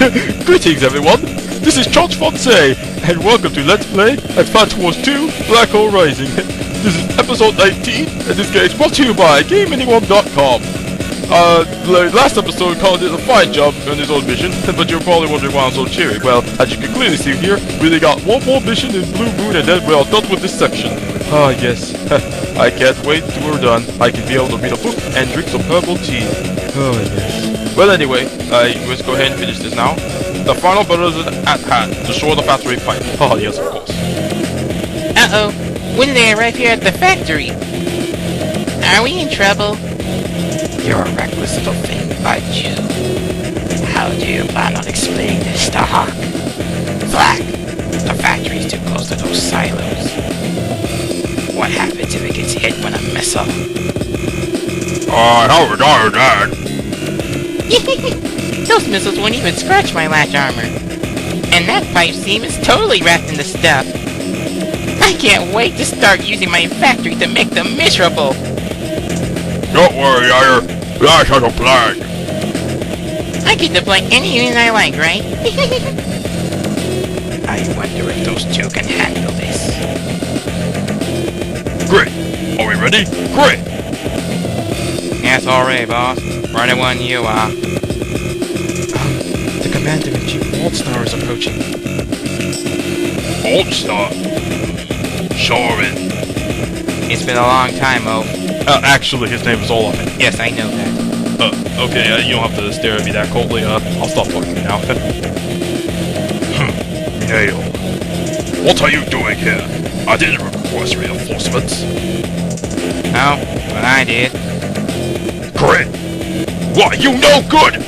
Greetings everyone, this is Charles Fonse, and welcome to Let's Play Advance Wars 2 Black Hole Rising. This is episode 19, and this game is brought to you by GameAnyone.com. Last episode called it a fine job on his own mission, but you're probably wondering why I'm so cheery. Well, as you can clearly see here, we only got one more mission in Blue Moon and then we're all done with this section. Ah yes, I can't wait till we're done. I can be able to read a book and drink some herbal tea. Oh yes. Well anyway, let's go ahead and finish this now. The final battle is at hand, destroy the factory pipe. Oh yes, of course. Uh-oh, when they arrive here at the factory? Are we in trouble? You're a reckless little thing, aren't you? How do you plan on explaining this to Hawk? Black, the factory's too close to those silos. What happens if it gets hit with a missile? How would I that? Those missiles won't even scratch my latch armor. And that pipe seam is totally wrapped in the stuff. I can't wait to start using my factory to make them miserable. Don't worry, Ire. That's not a plan. I get to play any unit I like, right? I wonder if those two can handle this. Great. Are we ready? Great. Yes, alright, boss. Ready when you are. The Commander-in-Chief Voltstar is approaching. Voltstar? Soren. It's been a long time, Mo. Actually, his name is Olaf. Yes, I know that. Okay, you don't have to stare at me that coldly. I'll stop talking now. Nail. What are you doing here? I didn't request reinforcements. No, but I did. Grit! What, you no good?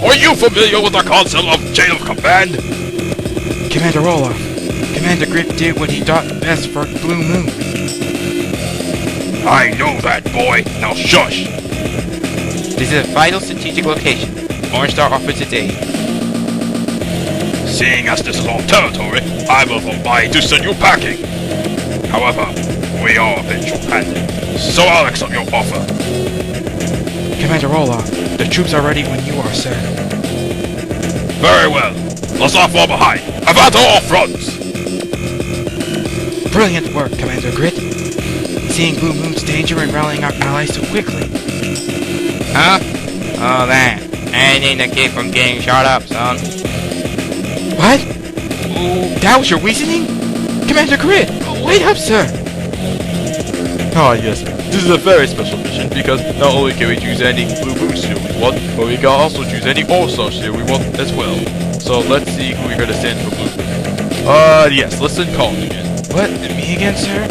Are you familiar with the concept of chain of command? Commander Olaf, Commander Grit did what he thought best for Blue Moon. I know that, boy. Now shush! This is a vital strategic location. Orange Star offers its aid. Seeing as this is our territory, I will forbid to send you packing. However, we are a bit short-handed, so I'll accept your offer. Commander Olaf, the troops are ready when you are, sir. Very well. Let's not fall behind. Avant all fronts! Brilliant work, Commander Grit. Seeing Blue Moon's danger and rallying our allies so quickly. Huh? Oh, that. Anything to keep from getting shot up, son. What? Oh, that was your reasoning? Commander Grit, wait up, sir. Ah yes, this is a very special mission because not only can we choose any Blue Moon steel we want, but we can also choose any All-Star steel we want as well. So let's see who we're gonna send for Blue Moon. Yes, let's send Colin again. What? Me again, sir?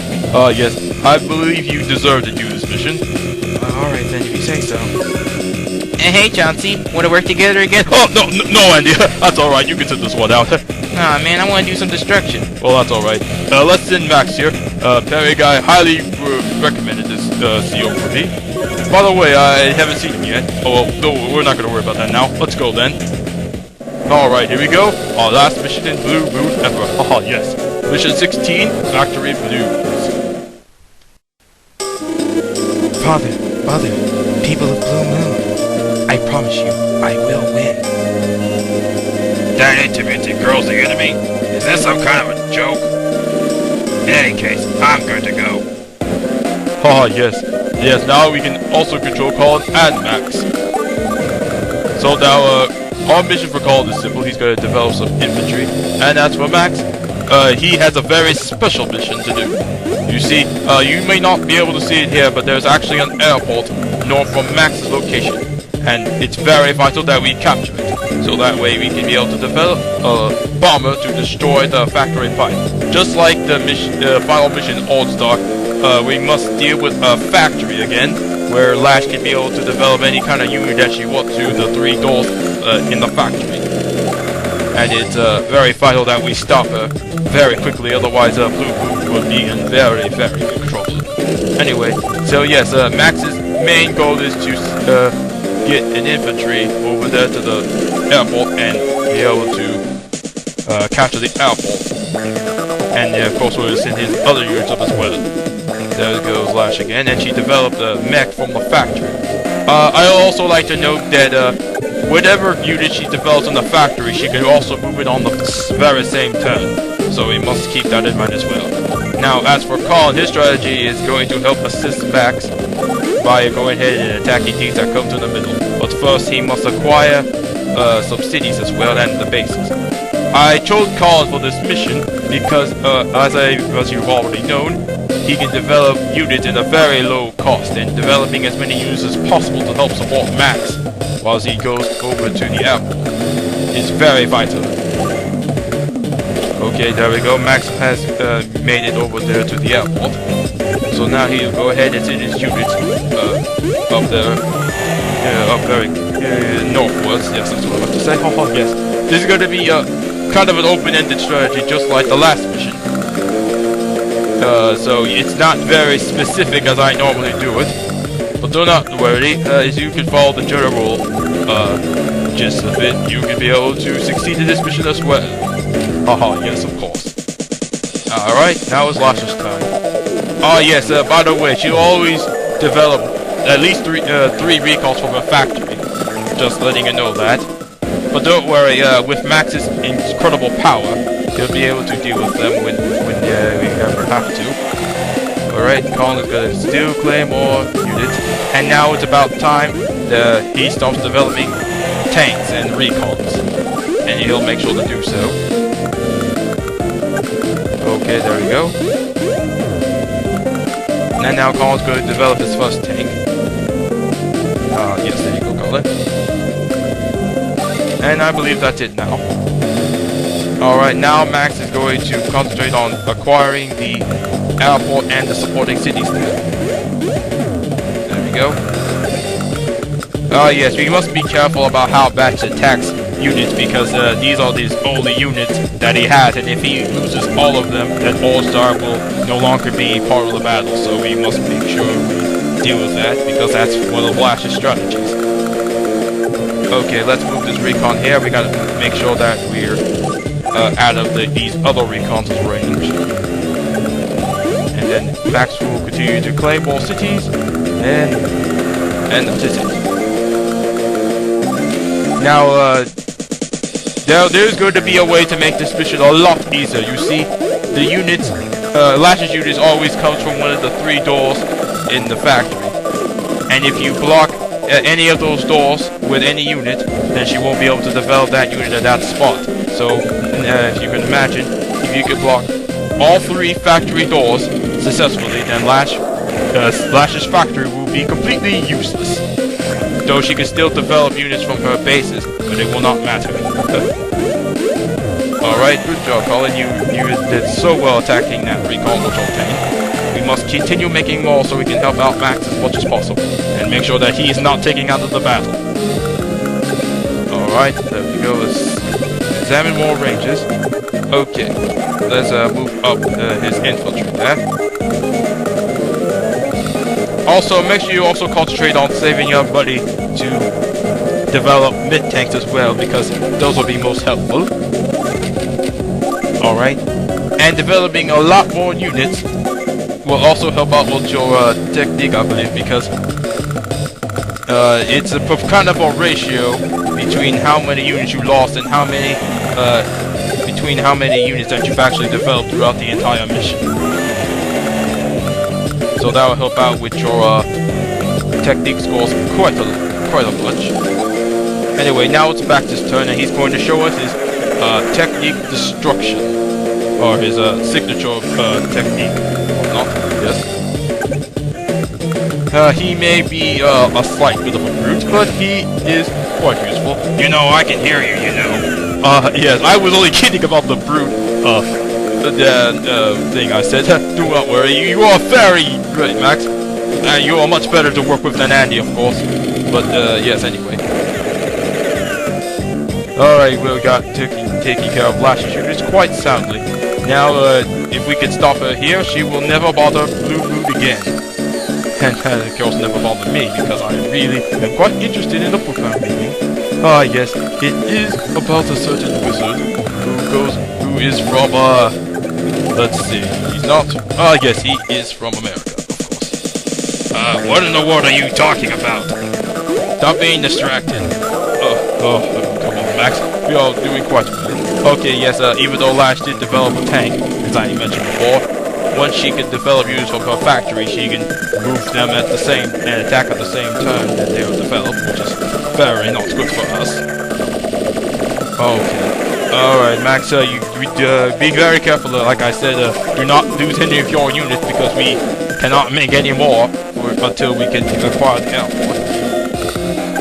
Yes, I believe you deserve to do this mission. Alright then, if you say so. Hey, Chauncey, wanna work together again? Oh, no, Andy, that's alright, you can send this one out. Aw, man, I wanna do some destruction. Well, that's alright. Let's send Max here. Perry guy highly recommended this CO for me. By the way, I haven't seen him yet. Oh, well, no, we're not gonna worry about that now. Let's go then. Alright, here we go. Our last mission in Blue Moon ever. Haha, yes. Mission 16, Factory Blues. Father, Mother, people of Blue Moon, I promise you, I will win. That intimidating girl's the enemy? Is this some kind of a joke? In any case, I'm going to go. Ah, yes. Yes, now we can also control Colin and Max. So now, our mission for Colin is simple. He's going to develop some infantry. And as for Max, he has a very special mission to do. You see, you may not be able to see it here, but there's actually an airport north from Max's location. And it's very vital that we capture it. So that way we can be able to develop a bomber to destroy the factory pipe. Just like the final mission All-Star, we must deal with a factory again, where Lash can be able to develop any kind of unit that she wants to, the 3 doors in the factory. And it's very vital that we stop her very quickly, otherwise Blue Moon will be in very, very big trouble. Anyway, so yes, Max's main goal is to get an infantry over there to the airport and be able to capture the airport. And of course we'll send his other units up as well. There goes Lash again, and she developed a mech from the factory. I also like to note that whatever unit she develops in the factory, she can also move it on the very same turn. So we must keep that in mind as well. Now, as for Colin, his strategy is going to help assist Max by going ahead and attacking things that come to the middle. But first, he must acquire some cities as well and the bases. I chose Colin for this mission because, as you've already known, he can develop units at a very low cost, and developing as many units as possible to help support Max while he goes over to the airport is very vital. Okay, there we go. Max has made it over there to the airport. So now he'll go ahead and send his units up there, up very northwards. Yes, that's what I have to say. Oh, yes. This is going to be kind of an open-ended strategy, just like the last mission. So it's not very specific as I normally do it. But do not worry, as you can follow the general gist of it, you can be able to succeed in this mission as well. Haha, yes, of course. Alright, now it's Lasha's turn. Oh yes, by the way, she'll always develop at least three recalls from her factory. Just letting you know that. But don't worry, with Max's incredible power, he'll be able to deal with them when we ever have to. Alright, Colin is gonna still claim more units. And now it's about time he starts developing tanks and recalls. And he'll make sure to do so. Okay, there we go. And now Colin's going to develop his first tank. Yes, there you go, Colin. And I believe that's it now. Alright, now Max is going to concentrate on acquiring the airport and the supporting cities there. There we go. Yes, we must be careful about how Batch attacks units because these are his only units that he has, and if he loses all of them, then All-Star will no longer be part of the battle, so we must make sure we deal with that because that's one of Flash's strategies. Okay, let's move this recon here. We gotta make sure that we're out of these other recons' range. And then Max will continue to claim more cities, and that's it. Now, there's going to be a way to make this mission a lot easier. You see, the units, Lash's units always comes from one of the 3 doors in the factory. And if you block any of those doors with any unit, then she won't be able to develop that unit at that spot. So, if you can imagine, if you could block all 3 factory doors successfully, then Lash's factory will be completely useless. Though she can still develop units from her bases, but it will not matter. Alright, good job, Colin. You did so well attacking that recall control tank. We must continue making more so we can help out Max as much as possible, and make sure that he is not taken out of the battle. Alright, there we go. Let's examine more ranges. Okay, let's move up his infantry there. Also, make sure you also concentrate on saving your money to develop mid-tanks as well, because those will be most helpful. Alright. And developing a lot more units will also help out with your technique, I believe, because it's a kind of a ratio between how many units you lost and how many units that you've actually developed throughout the entire mission. So that will help out with your technique scores quite a bunch. Anyway, now it's Bax's turn, and he's going to show us his technique destruction, or his signature technique. Or not, yes. He may be a slight bit of a brute, but he is quite useful. You know, I can hear you, you know. Yes, I was only kidding about the brute thing I said. Do not worry, you are very great, Max. You are much better to work with than Andy, of course. But yes, anyway. Alright, we got taking care of Lash's units quite soundly. Now, if we can stop her here, she will never bother Blue Moon again. And of course never bother me, because I really am quite interested in the book I'm reading. Ah yes, it is about a certain wizard who is from let's see, he's not, yes, he is from America, of course. What in the world are you talking about? Stop being distracted. Oh, come on, Max. We are doing quite well. Okay, yes, even though Lash did develop a tank, as I mentioned before, once she can develop units from her factory, she can move them at the same and attack at the same time that they are developed, which is very not good for us. Okay. Alright, Max, you be very careful, like I said, do not lose any of your units because we cannot make any more until we can acquire the airport.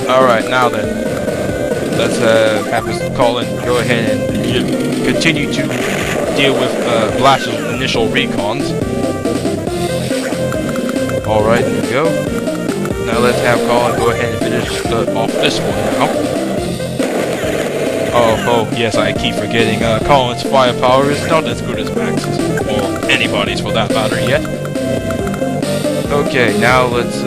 Alright, now then, let's have Mr. Colin go ahead and continue to deal with Blash's initial recons. Alright, there we go. Now let's have Colin go ahead and finish off this one now. Oh, yes, I keep forgetting. Colin's firepower is not as good as Max's, or anybody's for that matter yet. Okay, now let's.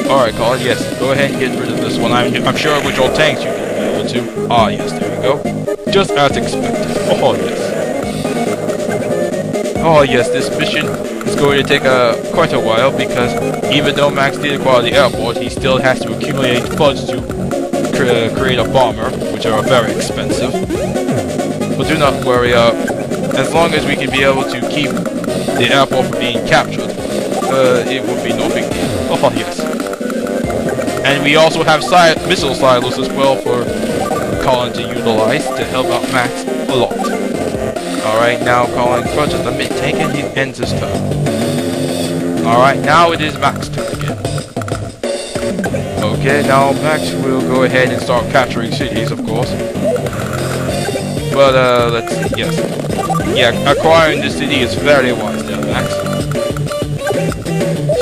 Alright, Colin, yes, go ahead and get rid of this one. I'm sure with your tanks you can be able to. Ah, yes, there we go. Just as expected. Oh, yes. Oh, yes, this mission is going to take quite a while because even though Max did acquire the airport, he still has to accumulate funds to create a bomber, which are very expensive. But do not worry, as long as we can be able to keep the airport from being captured, it would be no big deal. Oh, yes. And we also have missile silos as well for Colin to utilize to help out Max a lot. Alright, now Colin crunches the mid-tank and he ends his turn. Alright, now it is Max's turn again. Okay, now Max will go ahead and start capturing cities, of course. But, let's see, yes. Yeah, acquiring the city is very wise there, Max.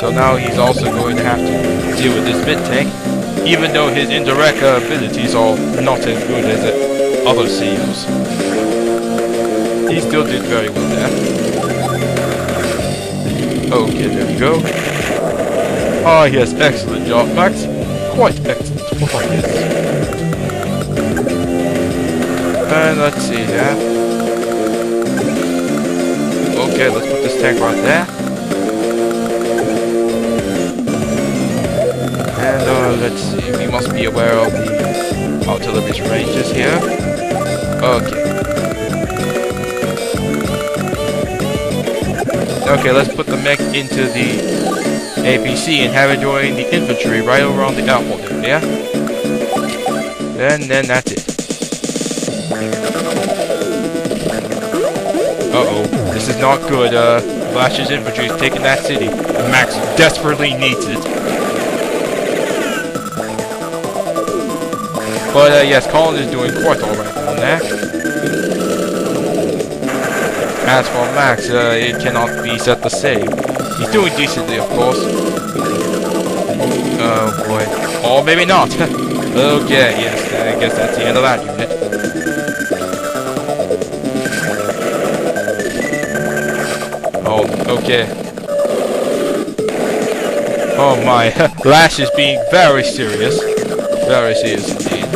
So now he's also going to have to deal with this mid-tank, even though his indirect abilities are not as good as other CEOs. He still did very well there. Okay, there we go. Ah, yes, excellent job, Max. Quite excellent. Oh, yes. And let's see here. Okay, let's put this tank right there. And let's see, we must be aware of the artillery's ranges here. Okay. Okay, let's put the mech into the APC and have it join the infantry right around the airport area. And then that's it. Uh-oh, this is not good. Flash's infantry is taking that city. Max desperately needs it. But yes, Colin is doing quite alright on that. As for Max, it cannot be said the same. He's doing decently, of course. Oh boy. Or maybe not. Okay, yes, I guess that's the end of that unit. Oh, okay. Oh my, Lash is being very serious. Very serious indeed.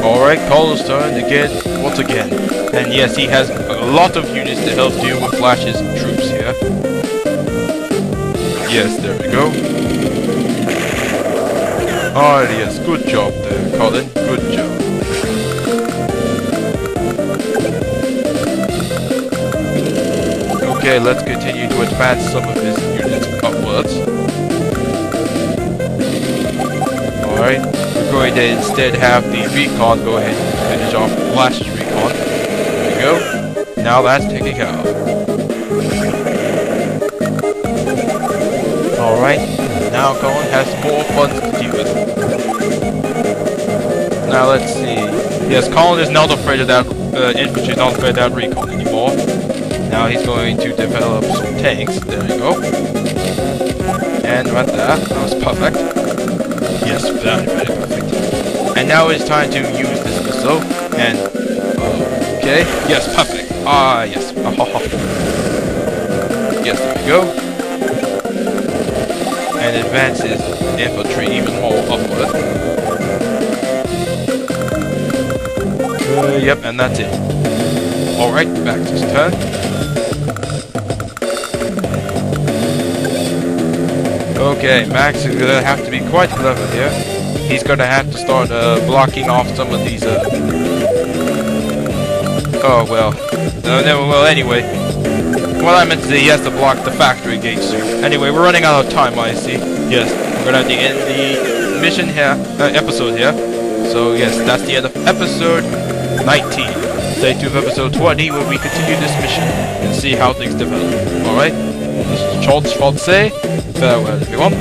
Alright, Colin's turn again, once again. And yes, he has a lot of units to help deal with Flash's troops here. Yes, there we go. Alright, yes, good job there, Colin. Good job. Okay, let's continue to advance some of his units upwards. Alright, we're going to instead have the recon go ahead and finish off Flash's recon. There we go. Now that's taken care of. Alright, now Colin has more funds to deal with. Now let's see. Yes, Colin is not afraid of that infantry, is not afraid of that recon anymore. Now he's going to develop some tanks. There we go. And right there. That was perfect. Yes, very, very perfect. And now it's time to use this missile. And okay. Yes, perfect. Ah, yes. Yes, there we go. And advances infantry even more upward. Yep, and that's it. Alright, back to his turn. Okay, Max is gonna have to be quite clever here. He's gonna have to start blocking off some of these. Oh well. Well, anyway. What I meant to say, he has to block the factory gates here. Anyway, we're running out of time, I see. Yes, we're gonna have to end the mission here, episode here. So yes, that's the end of episode 19. Stay tuned for episode 20 where we continue this mission and see how things develop. Alright? This is Charles Fonse. Farewell, everyone.